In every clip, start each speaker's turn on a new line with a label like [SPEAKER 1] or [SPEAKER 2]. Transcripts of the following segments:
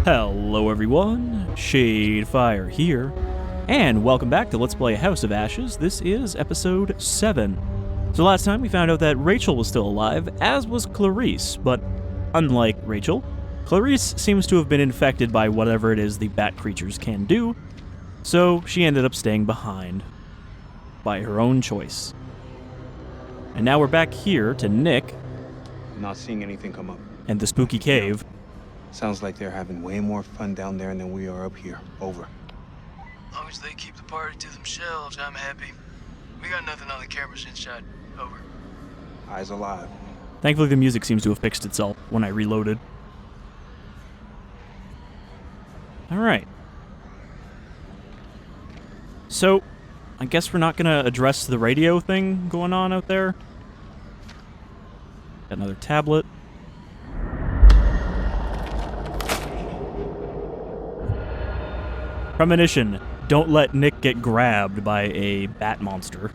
[SPEAKER 1] Hello everyone, Shadefyre here, and welcome back to Let's Play House of Ashes. This is episode 7. So last time we found out that Rachel was still alive, as was Clarice, but unlike Rachel, Clarice seems to have been infected by whatever it is the bat creatures can do, so she ended up staying behind by her own choice. And now we're back here to Nick.
[SPEAKER 2] Not seeing anything come up.
[SPEAKER 1] And the spooky cave.
[SPEAKER 2] Sounds like they're having way more fun down there than we are up here. Over.
[SPEAKER 3] As long as they keep the party to themselves, I'm happy. We got nothing on the cameras inside. Over.
[SPEAKER 2] Eyes alive.
[SPEAKER 1] Thankfully the music seems to have fixed itself when I reloaded. Alright. So, I guess we're not gonna address the radio thing going on out there. Got another tablet. Premonition. Don't let Nick get grabbed by a bat monster.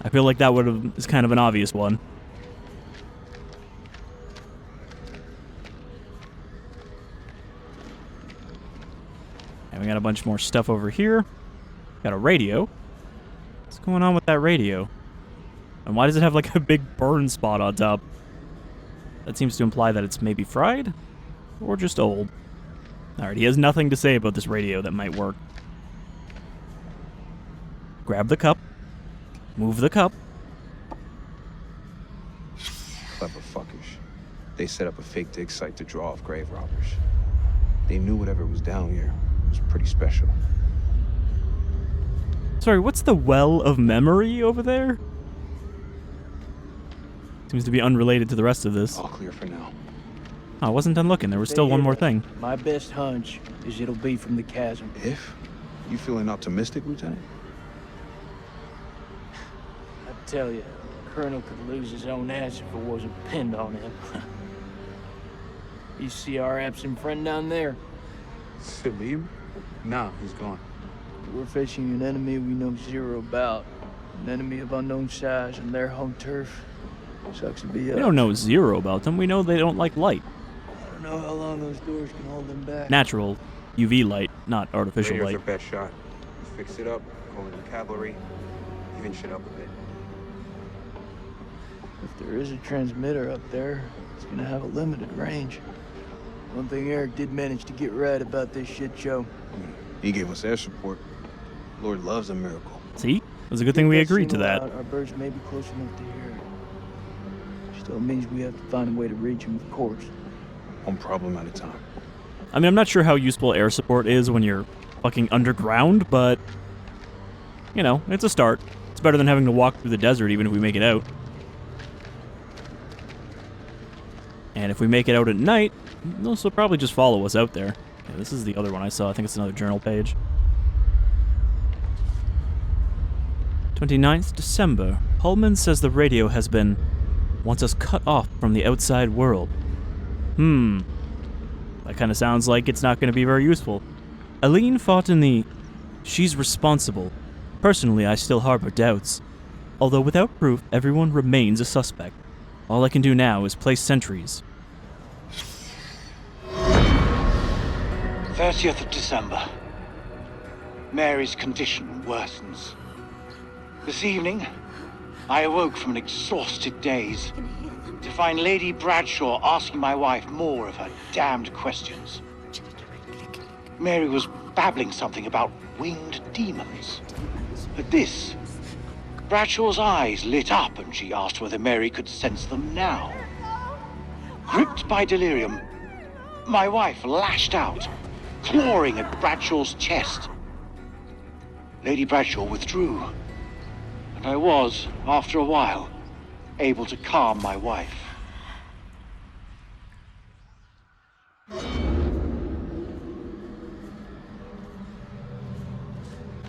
[SPEAKER 1] I feel like that is kind of an obvious one. And we got a bunch more stuff over here. Got a radio. What's going on with that radio? And why does it have like a big burn spot on top? That seems to imply that it's maybe fried? Or just old. Alright, he has nothing to say about this radio that might work. Grab the cup. Move the cup.
[SPEAKER 2] Clever fuckers. They set up a fake dig site to draw off grave robbers. They knew whatever was down here was pretty special.
[SPEAKER 1] Sorry, what's the well of memory over there? Seems to be unrelated to the rest of this.
[SPEAKER 2] All clear for now.
[SPEAKER 1] Oh, I wasn't done looking. There was still one more thing.
[SPEAKER 3] My best hunch is it'll be from the chasm.
[SPEAKER 2] If? You feeling optimistic, Lieutenant?
[SPEAKER 3] I tell you, Colonel could lose his own ass if it wasn't pinned on him. You see our absent friend down there?
[SPEAKER 2] Salim? Nah, he's gone.
[SPEAKER 3] We're facing an enemy we know zero about. An enemy of unknown size on their home turf. Sucks to be us.
[SPEAKER 1] We don't know zero about them. We know they don't like light.
[SPEAKER 3] I don't know how long those doors can hold them back.
[SPEAKER 1] Natural UV light, not artificial
[SPEAKER 2] Raiders
[SPEAKER 1] light.
[SPEAKER 2] are best shot. Fix it up, call in the cavalry, even shit up a bit.
[SPEAKER 3] If there is a transmitter up there, it's gonna have a limited range. One thing Eric did manage to get right about this shit show.
[SPEAKER 2] He gave us air support. Lord loves a miracle.
[SPEAKER 1] See? It was a good thing we agreed to that.
[SPEAKER 3] Our birds may be close enough to hear it. Still means we have to find a way to reach him, of course.
[SPEAKER 2] One problem at a time.
[SPEAKER 1] I mean, I'm not sure how useful air support is when you're fucking underground, but, you know, it's a start. It's better than having to walk through the desert even if we make it out. And if we make it out at night, they'll probably just follow us out there. Yeah, this is the other one I saw. I think it's another journal page. 29th December. Pullman says the radio wants us cut off from the outside world. That kind of sounds like it's not going to be very useful. Aline fought in the... She's responsible. Personally, I still harbor doubts. Although without proof, everyone remains a suspect. All I can do now is place sentries.
[SPEAKER 4] 30th of December. Mary's condition worsens. This evening, I awoke from an exhausted daze to find Lady Bradshaw asking my wife more of her damned questions. Mary was babbling something about winged demons. At this, Bradshaw's eyes lit up and she asked whether Mary could sense them now. Gripped by delirium, my wife lashed out, clawing at Bradshaw's chest. Lady Bradshaw withdrew, and I was, after a while, able to calm my wife.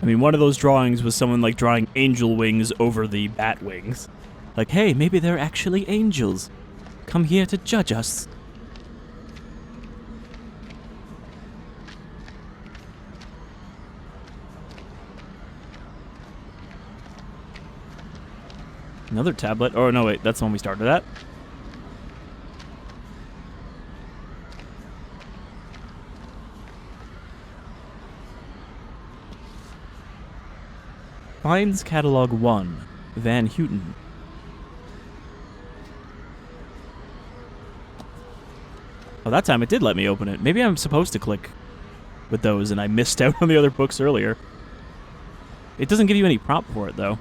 [SPEAKER 1] I mean, one of those drawings was someone, like, drawing angel wings over the bat wings. Like, hey, maybe they're actually angels. Come here to judge us. Another tablet. Oh, no, wait. That's the one we started at. Finds Catalog 1, Van Houten. Oh, that time it did let me open it. Maybe I'm supposed to click with those and I missed out on the other books earlier. It doesn't give you any prompt for it, though.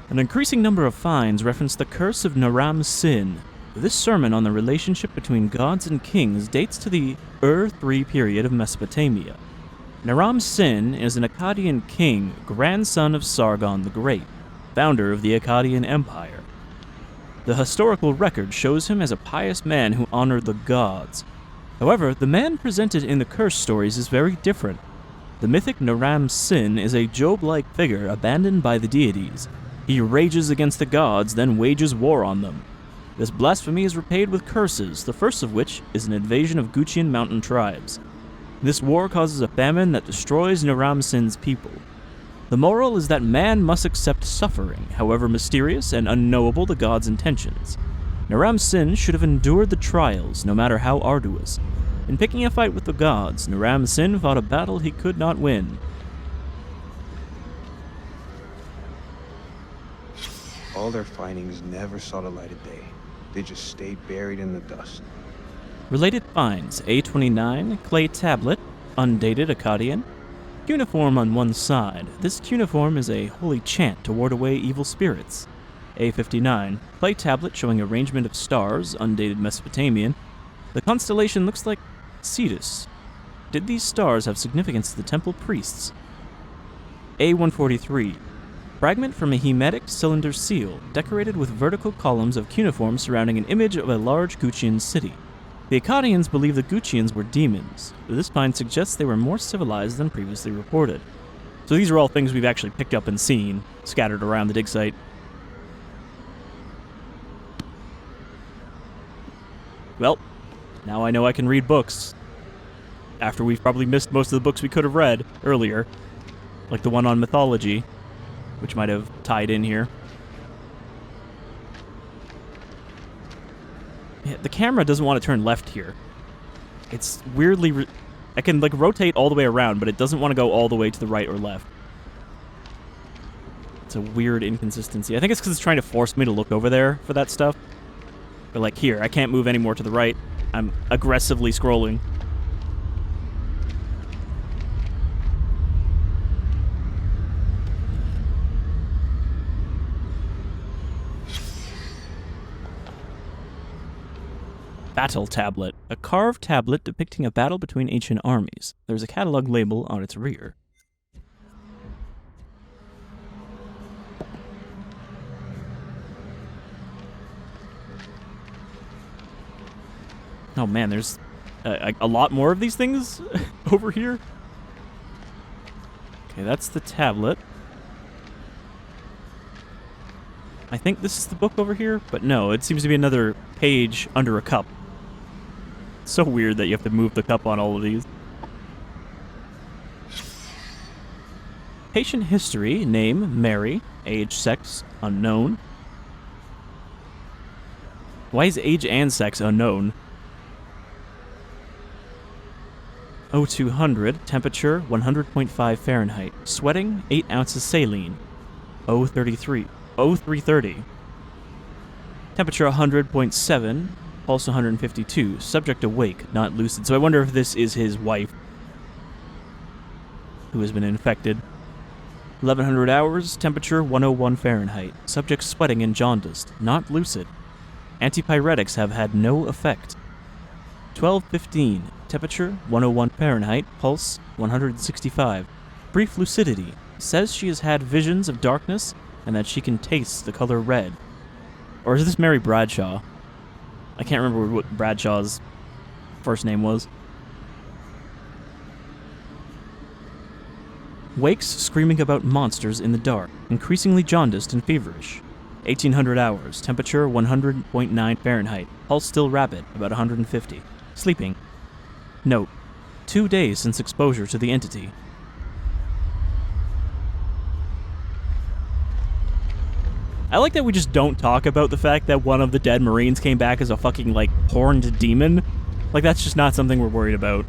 [SPEAKER 1] An increasing number of finds reference the curse of Naram Sin. This sermon on the relationship between gods and kings dates to the Ur-3 period of Mesopotamia. Naram Sin is an Akkadian king, grandson of Sargon the Great, founder of the Akkadian Empire. The historical record shows him as a pious man who honored the gods. However, the man presented in the curse stories is very different. The mythic Naram Sin is a Job-like figure abandoned by the deities. He rages against the gods, then wages war on them. This blasphemy is repaid with curses, the first of which is an invasion of Guchian mountain tribes. This war causes a famine that destroys Naram Sin's people. The moral is that man must accept suffering, however mysterious and unknowable the gods' intentions. Naram Sin should have endured the trials, no matter how arduous. In picking a fight with the gods, Naram Sin fought a battle he could not win.
[SPEAKER 2] All their findings never saw the light of day. They just stayed buried in the dust.
[SPEAKER 1] Related finds: A29, clay tablet, undated Akkadian. Cuneiform on one side. This cuneiform is a holy chant to ward away evil spirits. A59, clay tablet showing arrangement of stars, undated Mesopotamian. The constellation looks like Cetus. Did these stars have significance to the temple priests? A143, fragment from a Hemetic cylinder seal, decorated with vertical columns of cuneiform surrounding an image of a large Guchian city. The Akkadians believe the Guchians were demons, but this find suggests they were more civilized than previously reported. So these are all things we've actually picked up and seen, scattered around the dig site. Well, now I know I can read books. After we've probably missed most of the books we could have read earlier, like the one on mythology, which might have tied in here. Yeah, the camera doesn't want to turn left here. It's weirdly... I can, like, rotate all the way around, but it doesn't want to go all the way to the right or left. It's a weird inconsistency. I think it's because it's trying to force me to look over there for that stuff. But, like, here, I can't move any more to the right. I'm aggressively scrolling. Battle Tablet, a carved tablet depicting a battle between ancient armies. There's a catalog label on its rear. Oh man, there's a lot more of these things over here. Okay, that's the tablet. I think this is the book over here, but no, it seems to be another page under a cup. It's so weird that you have to move the cup on all of these. Patient history, name, Mary, age, sex, unknown. Why is age and sex unknown? O200, temperature 100.5 Fahrenheit, sweating 8 ounces saline. O33, O330, temperature 100.7, pulse 152, subject awake, not lucid. So I wonder if this is his wife who has been infected. 1100 hours, temperature 101 Fahrenheit, subject sweating and jaundiced, not lucid. Antipyretics have had no effect. 12:15, temperature 101 Fahrenheit, pulse 165, brief lucidity, says she has had visions of darkness and that she can taste the color red. Or is this Mary Bradshaw? I can't remember what Bradshaw's first name was. Wakes screaming about monsters in the dark, increasingly jaundiced and feverish. 1800 hours, temperature 100.9 Fahrenheit, pulse still rapid, about 150. Sleeping. Note, 2 days since exposure to the entity. I like that we just don't talk about the fact that one of the dead Marines came back as a fucking, like, horned demon. Like, that's just not something we're worried about.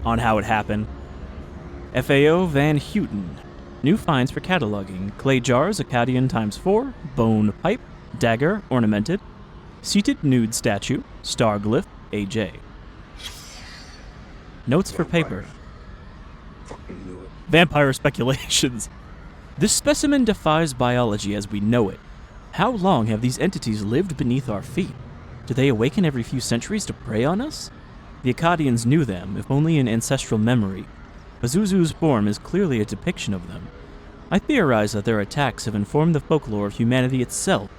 [SPEAKER 1] On how it happened. FAO Van Houten. New finds for cataloging. Clay jars, Akkadian ×4. Bone pipe. Dagger, ornamented. Seated nude statue. Star glyph, AJ. Notes for paper.
[SPEAKER 2] Fucking knew it.
[SPEAKER 1] Vampire speculations. This specimen defies biology as we know it. How long have these entities lived beneath our feet? Do they awaken every few centuries to prey on us? The Akkadians knew them, if only in ancestral memory. Pazuzu's form is clearly a depiction of them. I theorize that their attacks have informed the folklore of humanity itself,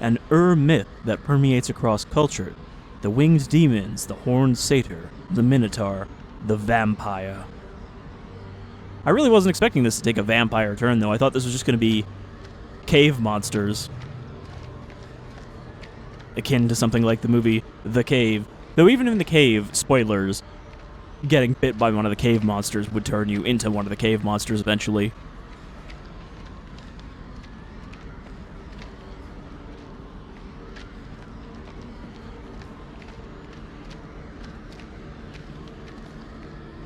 [SPEAKER 1] an myth that permeates across culture. The winged demons, the horned satyr, the minotaur, the vampire. I really wasn't expecting this to take a vampire turn, though. I thought this was just going to be cave monsters. Akin to something like the movie The Cave. Though even in The Cave, spoilers, getting bit by one of the cave monsters would turn you into one of the cave monsters eventually.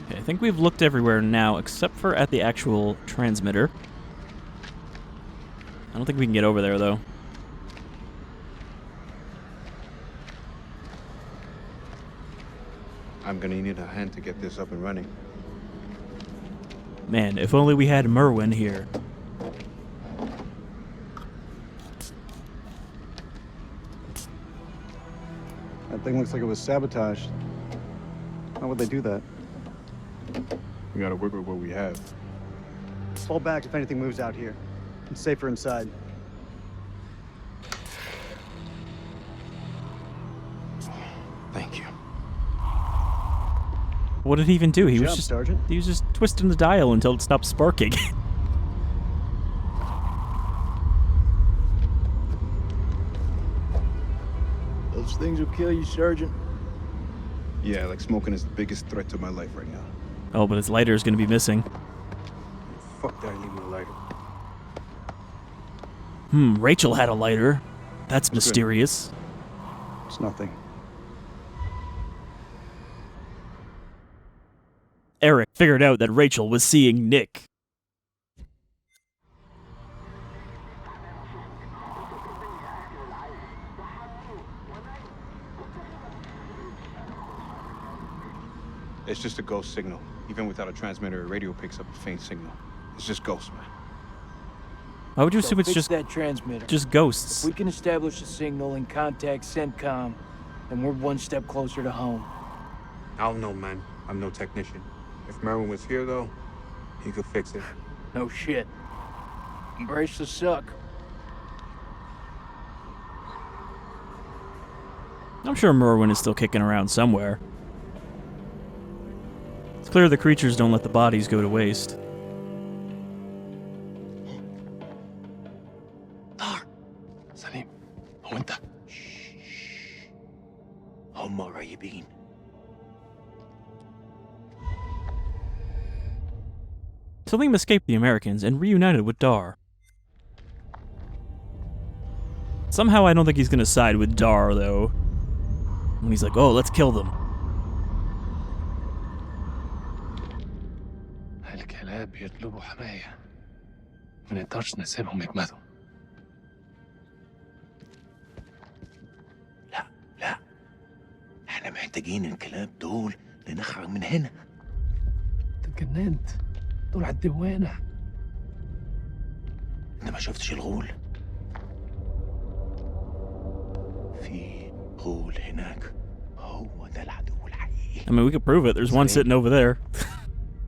[SPEAKER 1] Okay, I think we've looked everywhere now, except for at the actual transmitter. I don't think we can get over there, though.
[SPEAKER 2] I'm gonna need a hand to get this up and running.
[SPEAKER 1] Man, if only we had Merwin here.
[SPEAKER 5] That thing looks like it was sabotaged. How would they do that?
[SPEAKER 2] We gotta work with what we have.
[SPEAKER 5] Fall back if anything moves out here. It's safer inside.
[SPEAKER 2] Thank you.
[SPEAKER 1] What did he even do? He
[SPEAKER 5] Good
[SPEAKER 1] was
[SPEAKER 5] job,
[SPEAKER 1] just
[SPEAKER 5] Sergeant.
[SPEAKER 1] he was just twisting the dial until it stopped sparking.
[SPEAKER 3] Those things will kill you, Sergeant.
[SPEAKER 2] Yeah, like smoking is the biggest threat to my life right now.
[SPEAKER 1] Oh, but his lighter is going to be missing.
[SPEAKER 2] Fuck that, leave me a lighter.
[SPEAKER 1] Rachel had a lighter. That's
[SPEAKER 2] Good.
[SPEAKER 1] mysterious.
[SPEAKER 5] It's nothing.
[SPEAKER 1] Eric figured out that Rachel was seeing Nick.
[SPEAKER 2] It's just a ghost signal. Even without a transmitter, a radio picks up a faint signal. It's just ghosts, man.
[SPEAKER 1] Why would you
[SPEAKER 3] So
[SPEAKER 1] assume it's
[SPEAKER 3] fix
[SPEAKER 1] just
[SPEAKER 3] that transmitter.
[SPEAKER 1] just ghosts?
[SPEAKER 3] If we can establish a signal and contact CENTCOM, then we're one step closer to home.
[SPEAKER 2] I don't know, man. I'm no technician. If Merwin was here, though, he could fix it.
[SPEAKER 3] No shit. Embrace the suck.
[SPEAKER 1] I'm sure Merwin is still kicking around somewhere. It's clear the creatures don't let the bodies go to waste.
[SPEAKER 4] Dar. Salim. هو انت؟ هم قريبين.
[SPEAKER 1] Salim escaped the Americans and reunited with Dar. Somehow I don't think he's gonna side with Dar, though. When he's like, oh, let's kill them.
[SPEAKER 6] الكلاب يطلبوا حماية ما نقدرش نسيبهم يجمدوا.
[SPEAKER 4] لا احنا محتاجين الكلاب دول لنخرج من هنا.
[SPEAKER 6] انت اتجننت، دول على الدوانة.
[SPEAKER 4] انت ما شفتش الغول؟ في غول هناك، هو ده العدو الحقيقي.
[SPEAKER 1] I mean, we could prove it. There's one sitting over there.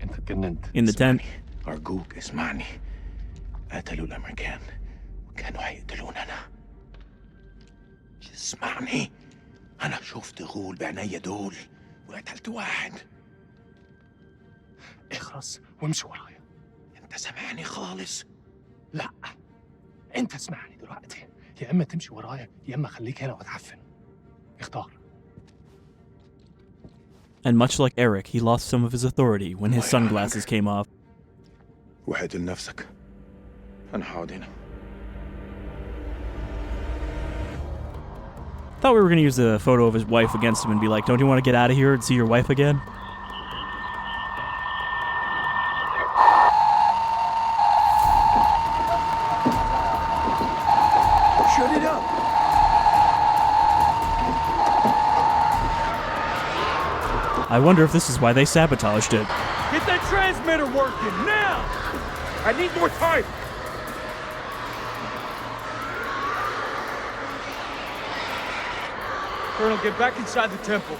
[SPEAKER 6] انت اتجننت.
[SPEAKER 1] In the tent.
[SPEAKER 4] أرجوك اسمعني. قتلوا الأمريكان وكانوا هيقتلوننا. اسمعني، أنا شفت غول بعينيا دول وقتلت واحد.
[SPEAKER 6] اخرس وامشي ورايا.
[SPEAKER 4] أنت سامعني خالص؟
[SPEAKER 6] لا، انت اسمعني دلوقتي. يا اما تمشي ورايا يا اما خليك هنا وتعفن. اختار.
[SPEAKER 1] And much like Eric, he lost some of his authority when his sunglasses came off.
[SPEAKER 2] وحد لنفسك. أنا هقعد هنا.
[SPEAKER 1] Thought we were gonna use the photo of his wife against him and be like, don't you want to get out of here and see your wife again? I wonder if this is why they sabotaged it.
[SPEAKER 7] Get that transmitter working, now! I need more time! Colonel, get back inside the temple.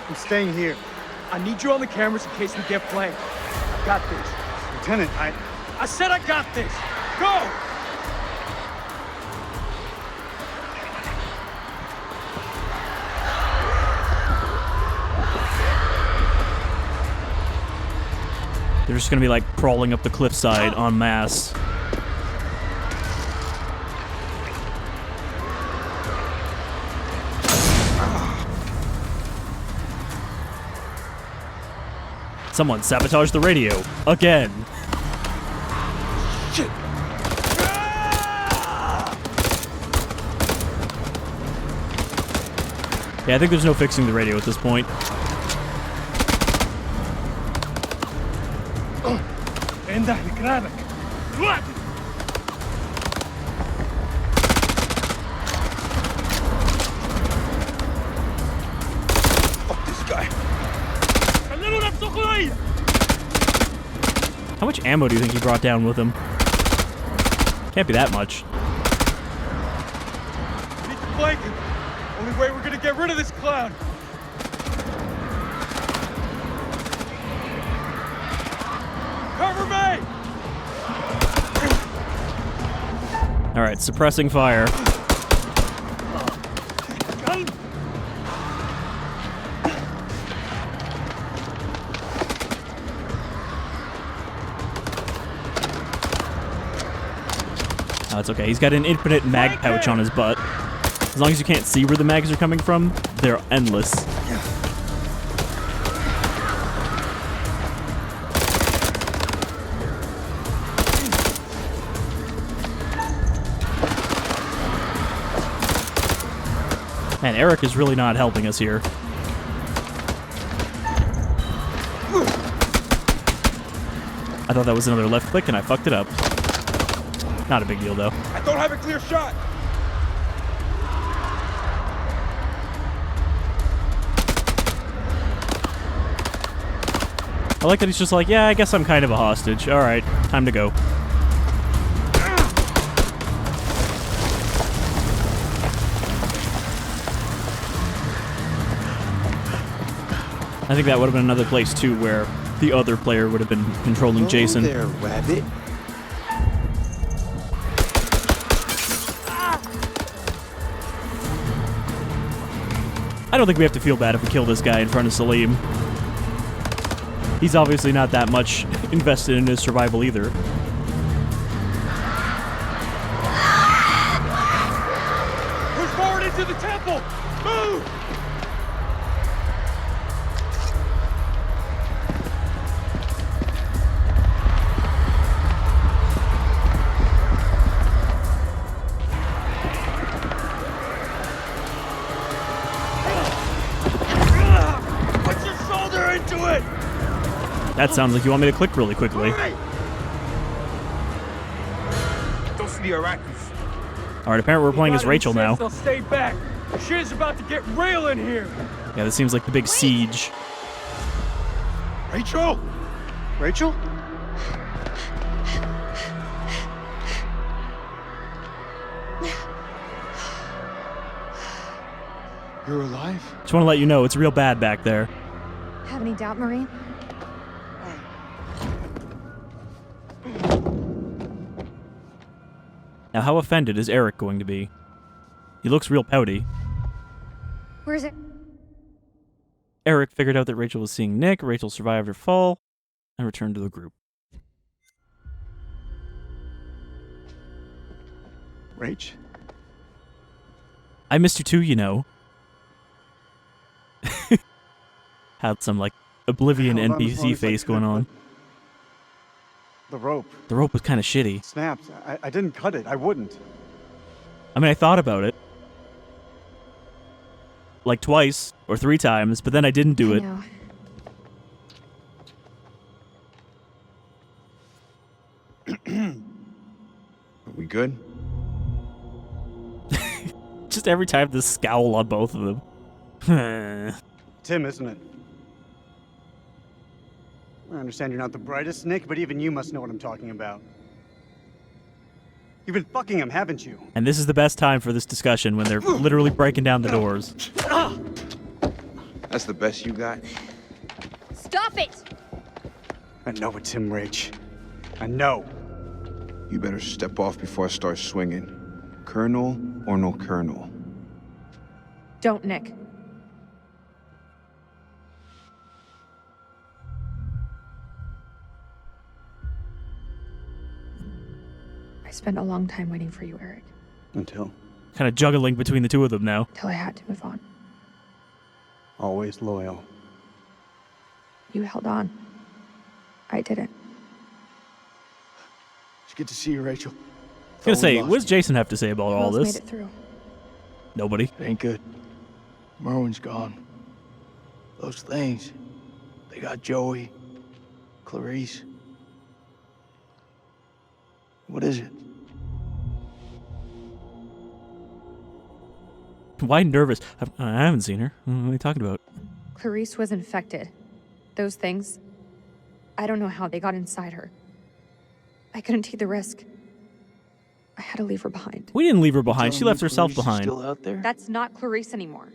[SPEAKER 5] I'm staying here.
[SPEAKER 7] I need you on the cameras in case we get flanked. I got this.
[SPEAKER 5] Lieutenant,
[SPEAKER 7] I said I got this! Go!
[SPEAKER 1] They're just gonna be like crawling up the cliffside en masse. Someone sabotaged the radio. Again.
[SPEAKER 7] Shit!
[SPEAKER 1] Yeah, I think there's no fixing the radio at this point.
[SPEAKER 6] انده لكلامك دلوقتي.
[SPEAKER 7] Fuck this guy.
[SPEAKER 6] خلوا نفسه كويس.
[SPEAKER 1] How much ammo do you think he brought down with him? Can't be that much.
[SPEAKER 7] We need to flank him. Only way we're gonna get rid of this clown. Cover me!
[SPEAKER 1] Alright, suppressing fire. Oh, it's okay. He's got an infinite mag pouch on his butt. As long as you can't see where the mags are coming from, they're endless. Man, Eric is really not helping us here. I thought that was another left click and I fucked it up. Not a big deal though.
[SPEAKER 7] I don't have a clear shot.
[SPEAKER 1] I like that he's just like, yeah, I guess I'm kind of a hostage. Alright, time to go. I think that would have been another place too where the other player would have been controlling Jason.
[SPEAKER 2] There, rabbit.
[SPEAKER 1] I don't think we have to feel bad if we kill this guy in front of Salim. He's obviously not that much invested in his survival either.
[SPEAKER 7] Push forward into the temple! Move! Put your shoulder into it!
[SPEAKER 1] That sounds like you want me to click really quickly.
[SPEAKER 7] Don't see the Iraqis.
[SPEAKER 1] Alright, apparently we're playing as Rachel now.
[SPEAKER 7] They'll stay back. Shit is about to get real in here.
[SPEAKER 1] Yeah, this seems like the big siege.
[SPEAKER 7] Rachel?
[SPEAKER 5] Rachel? You're alive?
[SPEAKER 1] Just want to let you know, it's real bad back there.
[SPEAKER 8] Have any doubt, Marine?
[SPEAKER 1] Now, how offended is Eric going to be? He looks real pouty.
[SPEAKER 8] Where is it?
[SPEAKER 1] Eric figured out that Rachel was seeing Nick, Rachel survived her fall, and returned to the group.
[SPEAKER 5] Rach?
[SPEAKER 1] I missed you too, you know. Had some, like, Oblivion
[SPEAKER 5] Hold on, as long
[SPEAKER 1] NPC
[SPEAKER 5] as I
[SPEAKER 1] face
[SPEAKER 5] could,
[SPEAKER 1] going on.
[SPEAKER 5] The rope.
[SPEAKER 1] The rope was kind of shitty.
[SPEAKER 5] Snapped. I didn't cut it. I wouldn't.
[SPEAKER 1] I mean, I thought about it. Like twice or 3 times, but then I didn't do
[SPEAKER 8] I
[SPEAKER 1] it.
[SPEAKER 8] know.
[SPEAKER 2] Are we good?
[SPEAKER 1] Just every time this scowl on both of them.
[SPEAKER 5] Tim, isn't it? I understand you're not the brightest, Nick, but even you must know what I'm talking about. You've been fucking him, haven't you?
[SPEAKER 1] And this is the best time for this discussion when they're literally breaking down the doors.
[SPEAKER 2] That's the best you got?
[SPEAKER 8] Stop it!
[SPEAKER 5] I know it's him, Rach. I know.
[SPEAKER 2] You better step off before I start swinging. Colonel or no colonel?
[SPEAKER 8] Don't, Nick. I spent a long time waiting for you, Eric.
[SPEAKER 5] Until?
[SPEAKER 1] Kind of juggling between the two of them now.
[SPEAKER 8] Till I had to move on.
[SPEAKER 5] Always loyal.
[SPEAKER 8] You held on. I didn't.
[SPEAKER 3] It's good to see you, Rachel.
[SPEAKER 1] I was gonna say, what does Jason have to say about
[SPEAKER 8] Who
[SPEAKER 1] all
[SPEAKER 8] else
[SPEAKER 1] this?
[SPEAKER 8] made it through?
[SPEAKER 1] Nobody.
[SPEAKER 3] It ain't good. Merwin's gone. Those things, they got Joey, Clarice. What is it?
[SPEAKER 1] Why nervous? I haven't seen her. What are you talking about?
[SPEAKER 8] Clarice was infected. Those things, I don't know how they got inside her. I couldn't take the risk. I had to leave her behind.
[SPEAKER 1] We didn't leave her behind.
[SPEAKER 3] Telling
[SPEAKER 1] She left
[SPEAKER 3] me
[SPEAKER 1] herself
[SPEAKER 3] Clarice is
[SPEAKER 1] behind.
[SPEAKER 3] Still out there?
[SPEAKER 8] That's not Clarice anymore.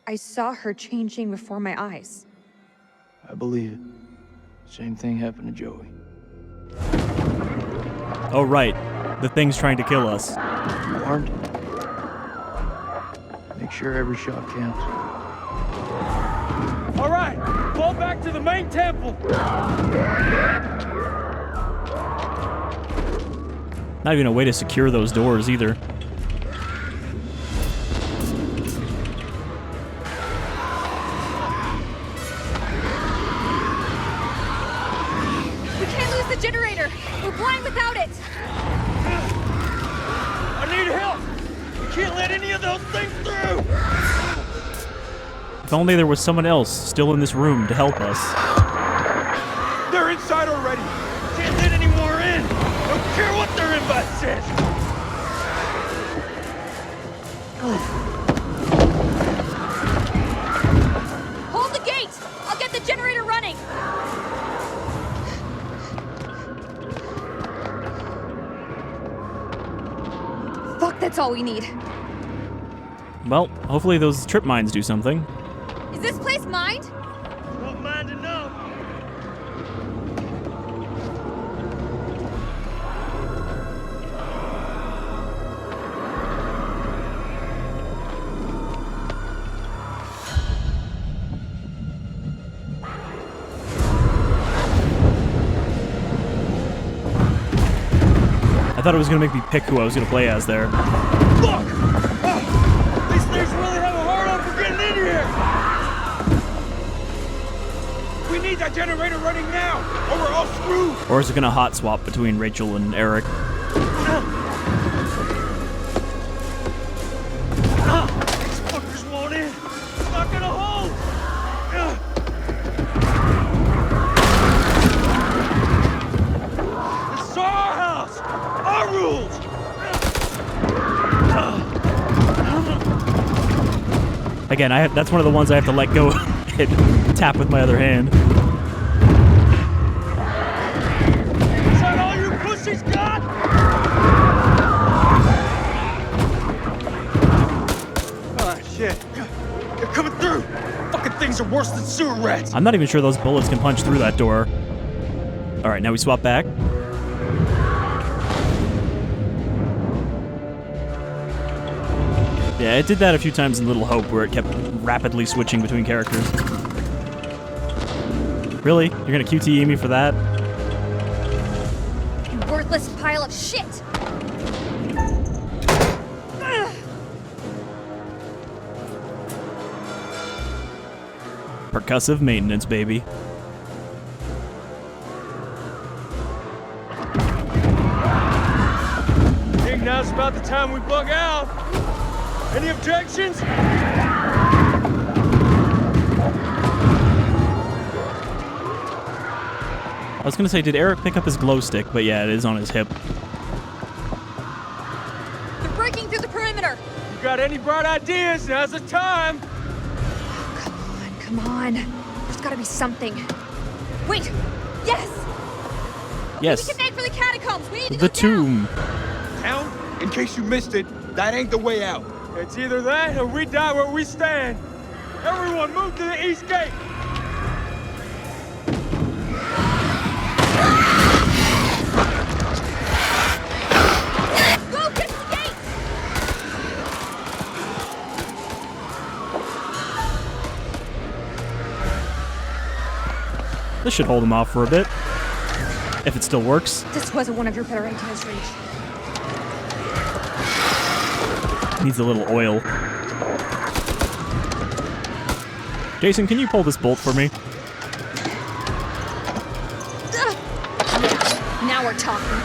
[SPEAKER 8] I saw her changing before my eyes.
[SPEAKER 3] I believe it. Same thing happened to Joey.
[SPEAKER 1] Oh, right. The thing's trying to kill us.
[SPEAKER 3] You armed? Make sure every shot counts.
[SPEAKER 7] All right, fall back to the main temple.
[SPEAKER 1] Not even a way to secure those doors either.
[SPEAKER 8] We can't lose the generator! We're blind without it!
[SPEAKER 7] I need help. We can't let any of those things through.
[SPEAKER 1] If only there was someone else still in this room to help us.
[SPEAKER 7] They're inside already. Can't let any more in. Don't care what their invite says.
[SPEAKER 8] Hold the gate! I'll get the generator running! Fuck, that's all we need.
[SPEAKER 1] Well, hopefully those trip mines do something.
[SPEAKER 8] Is this place mined?
[SPEAKER 7] Not mind enough.
[SPEAKER 1] I thought it was going to make me pick who I was going to play as there.
[SPEAKER 7] Look! These things really have a hard on for getting in here! We need that generator running now, or we're all screwed!
[SPEAKER 1] Or is it going to hot swap between Rachel and Eric?
[SPEAKER 7] These fuckers won't in! It's not gonna hold! This is our house! Our rules!
[SPEAKER 1] Again, that's one of the ones I have to let go and tap with my other hand.
[SPEAKER 7] Is that all you pussies got?
[SPEAKER 5] Ah, shit.
[SPEAKER 7] They're coming through! Fucking things are worse than sewer rats!
[SPEAKER 1] I'm not even sure those bullets can punch through that door. All right, now we swap back. Yeah, it did that a few times in Little Hope where it kept rapidly switching between characters. Really? You're gonna QTE me for that?
[SPEAKER 8] You worthless pile of shit! Ugh.
[SPEAKER 1] Percussive maintenance, baby.
[SPEAKER 7] I think now's about the time we bug out. Any objections?
[SPEAKER 1] I was gonna say, did Eric pick up his glow stick? But yeah, it is on his hip.
[SPEAKER 8] They're breaking through the perimeter!
[SPEAKER 7] You got any bright ideas? Now's the time.
[SPEAKER 8] Come on. There's gotta be something. Wait! Yes!
[SPEAKER 1] Yes.
[SPEAKER 8] We can make for the catacombs! We need to
[SPEAKER 1] The
[SPEAKER 8] go
[SPEAKER 1] tomb.
[SPEAKER 2] Town? In case you missed it, that ain't the way out.
[SPEAKER 7] It's either that or we die where we stand. Everyone move to the east gate.
[SPEAKER 8] Go get to the gate!
[SPEAKER 1] This should hold him off for a bit. If it still works.
[SPEAKER 8] This wasn't one of your better ideas, Reach.
[SPEAKER 1] Needs a little oil. Jason, can you pull this bolt for me?
[SPEAKER 8] Now we're talking.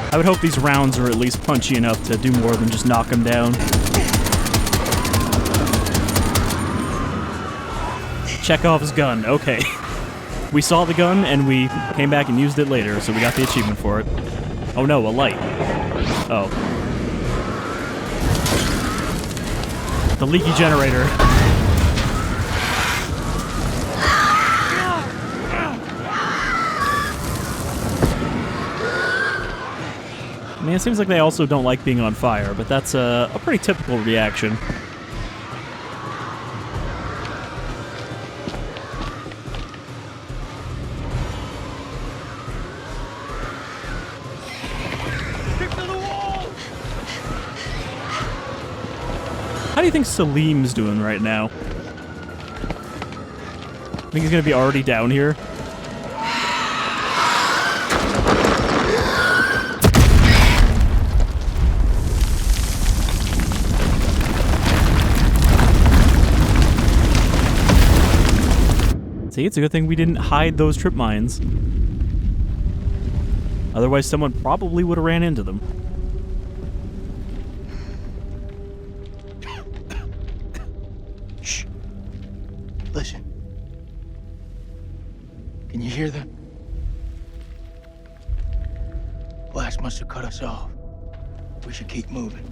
[SPEAKER 1] I would hope these rounds are at least punchy enough to do more than just knock him down. Chekhov's gun, okay. We saw the gun and we came back and used it later, so we got the achievement for it. Oh no, a light. Oh. The leaky generator. I mean, it seems like they also don't like being on fire, but that's a pretty typical reaction.
[SPEAKER 7] Stick to the wall.
[SPEAKER 1] How do you think Salim's doing right now? Think he's gonna be already down here? See, it's a good thing we didn't hide those trip mines. Otherwise, someone probably would have ran into them.
[SPEAKER 3] Shh. Listen. Can you hear them? Blast must have cut us off. We should keep moving.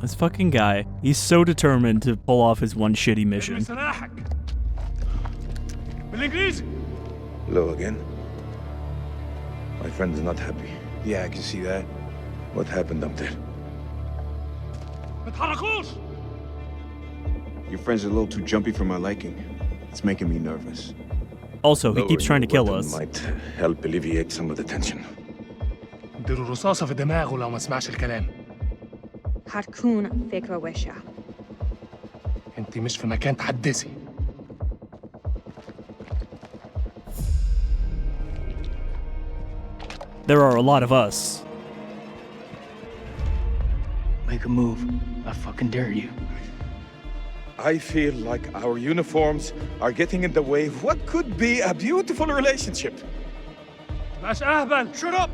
[SPEAKER 1] This fucking guy, he's so determined to pull off his one shitty mission.
[SPEAKER 7] سلاحك. بالإنجليزي.
[SPEAKER 2] Hello again. My friend is not happy. Yeah, I can see that. What happened up there?
[SPEAKER 7] ما تحركوش.
[SPEAKER 2] Your friend's a little too jumpy for my liking. It's making me nervous.
[SPEAKER 1] Also, he keeps trying to kill
[SPEAKER 2] Lowering
[SPEAKER 1] us.
[SPEAKER 2] the weapon might help alleviate some of the tension.
[SPEAKER 6] اديله رصاصة في دماغه لو ما سمعش الكلام.
[SPEAKER 8] هتكون فكرة وحشة.
[SPEAKER 6] انت مش في مكان تحدثي.
[SPEAKER 1] There are a lot of us.
[SPEAKER 3] Make a move. I fucking dare you.
[SPEAKER 7] I feel like our uniforms are getting in the way of what could be a beautiful relationship. مش أهبل. Shut up.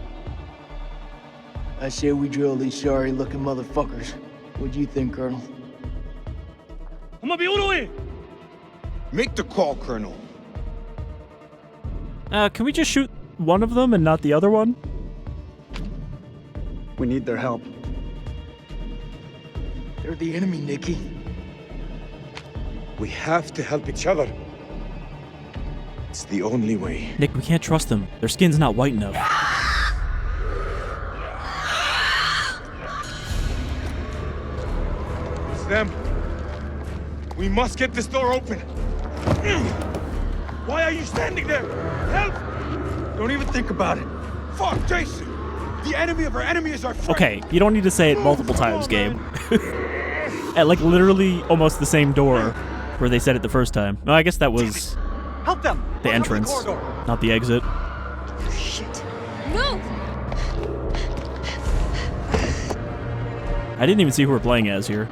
[SPEAKER 3] I say we drill these sorry-looking motherfuckers. What do you think, Colonel?
[SPEAKER 7] هما بيقولوا إيه؟
[SPEAKER 2] Make the call, Colonel.
[SPEAKER 1] Can we just shoot one of them and not the other one?
[SPEAKER 5] We need their help.
[SPEAKER 3] They're the enemy, Nikki.
[SPEAKER 7] We have to help each other.
[SPEAKER 2] It's the only way.
[SPEAKER 1] Nick, we can't trust them. Their skin's not white enough.
[SPEAKER 7] It's them. We must get this door open. Why are you standing there? Help! Don't even think about it. Fuck, Jason! The enemy of our enemy is our friend.
[SPEAKER 1] Okay, you don't need to say it multiple times, game. At like literally almost the same door where they said it the first time. No, I guess that was
[SPEAKER 5] Help them!
[SPEAKER 1] the entrance, not the exit.
[SPEAKER 8] Shit. Move!
[SPEAKER 1] I didn't even see who we're playing as here.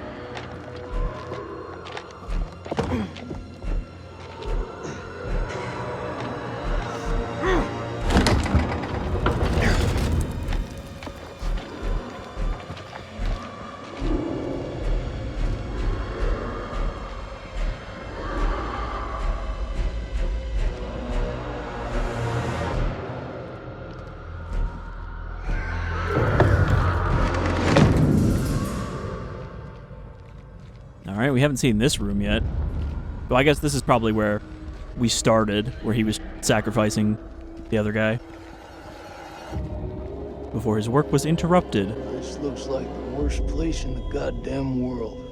[SPEAKER 1] Alright, we haven't seen this room yet. Well, I guess this is probably where we started, where he was sacrificing the other guy. Before his work was interrupted.
[SPEAKER 3] This looks like the worst place in the goddamn world.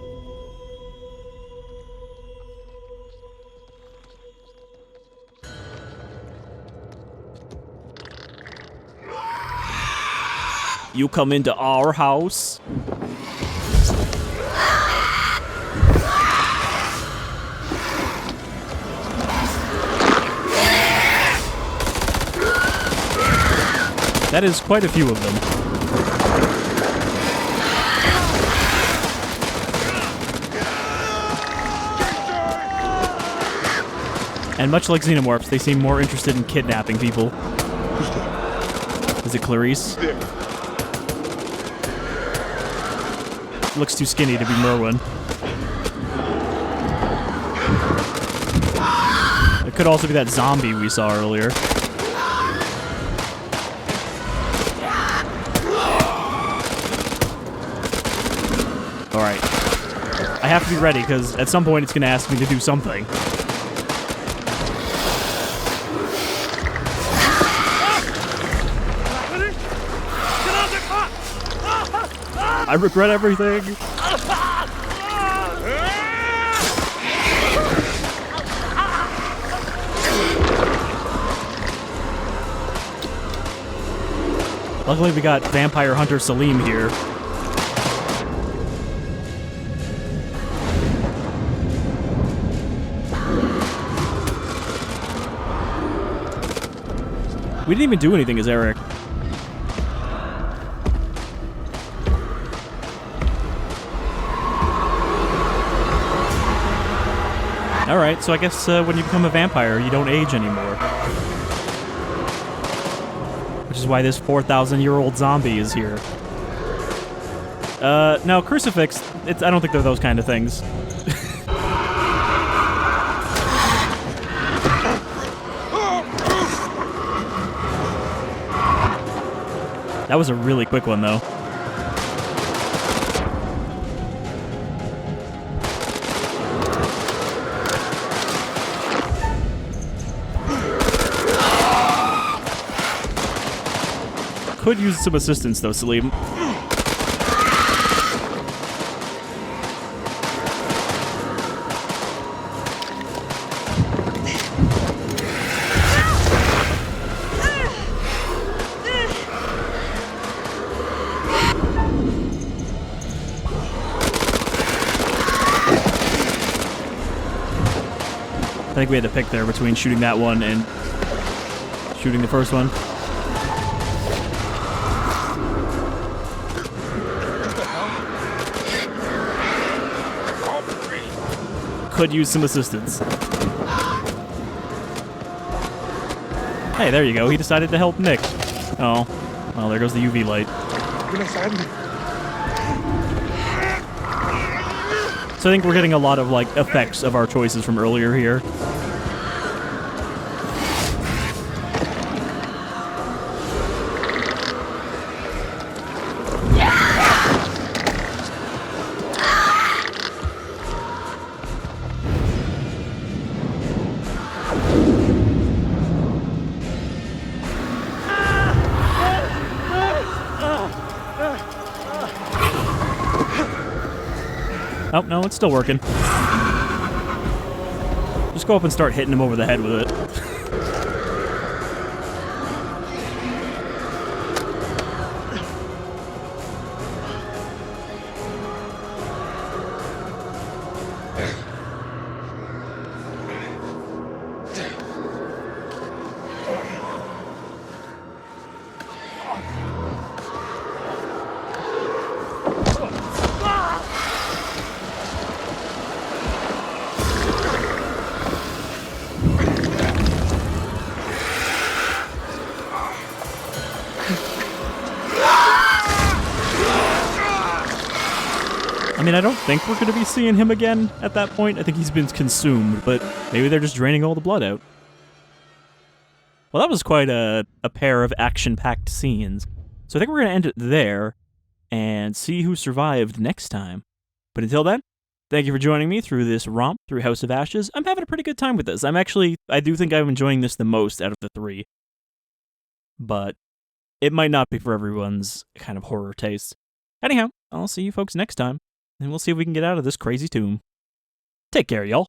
[SPEAKER 1] You come into our house? That is quite a few of them. And much like xenomorphs, they seem more interested in kidnapping people. Is it Clarice? Looks too skinny to be Merwin. It could also be that zombie we saw earlier. Alright. I have to be ready, because at some point it's going to ask me to do something. I regret everything. Luckily we got Vampire Hunter Salim here. We didn't even do anything as Eric. Alright, so I guess when you become a vampire, you don't age anymore. Which is why this 4,000-year-old zombie is here. No, crucifix, I don't think they're those kind of things. That was a really quick one, though. Could use some assistance, though, Salim. I think we had to pick there between shooting that one and shooting the first one. Could use some assistance. Hey, there you go. He decided to help Nick. Oh. Well, there goes the UV light. So I think we're getting a lot of, like, effects of our choices from earlier here. Oh, no, it's still working. Just go up and start hitting him over the head with it. mean, I don't think we're going to be seeing him again at that point. I think he's been consumed, but maybe they're just draining all the blood out. Well, that was quite a pair of action-packed scenes. So I think we're going to end it there and see who survived next time. But until then, thank you for joining me through this romp through House of Ashes. I'm having a pretty good time with this. I do think I'm enjoying this the most out of the three. But it might not be for everyone's kind of horror taste. Anyhow, I'll see you folks next time, and we'll see if we can get out of this crazy tomb. Take care, y'all.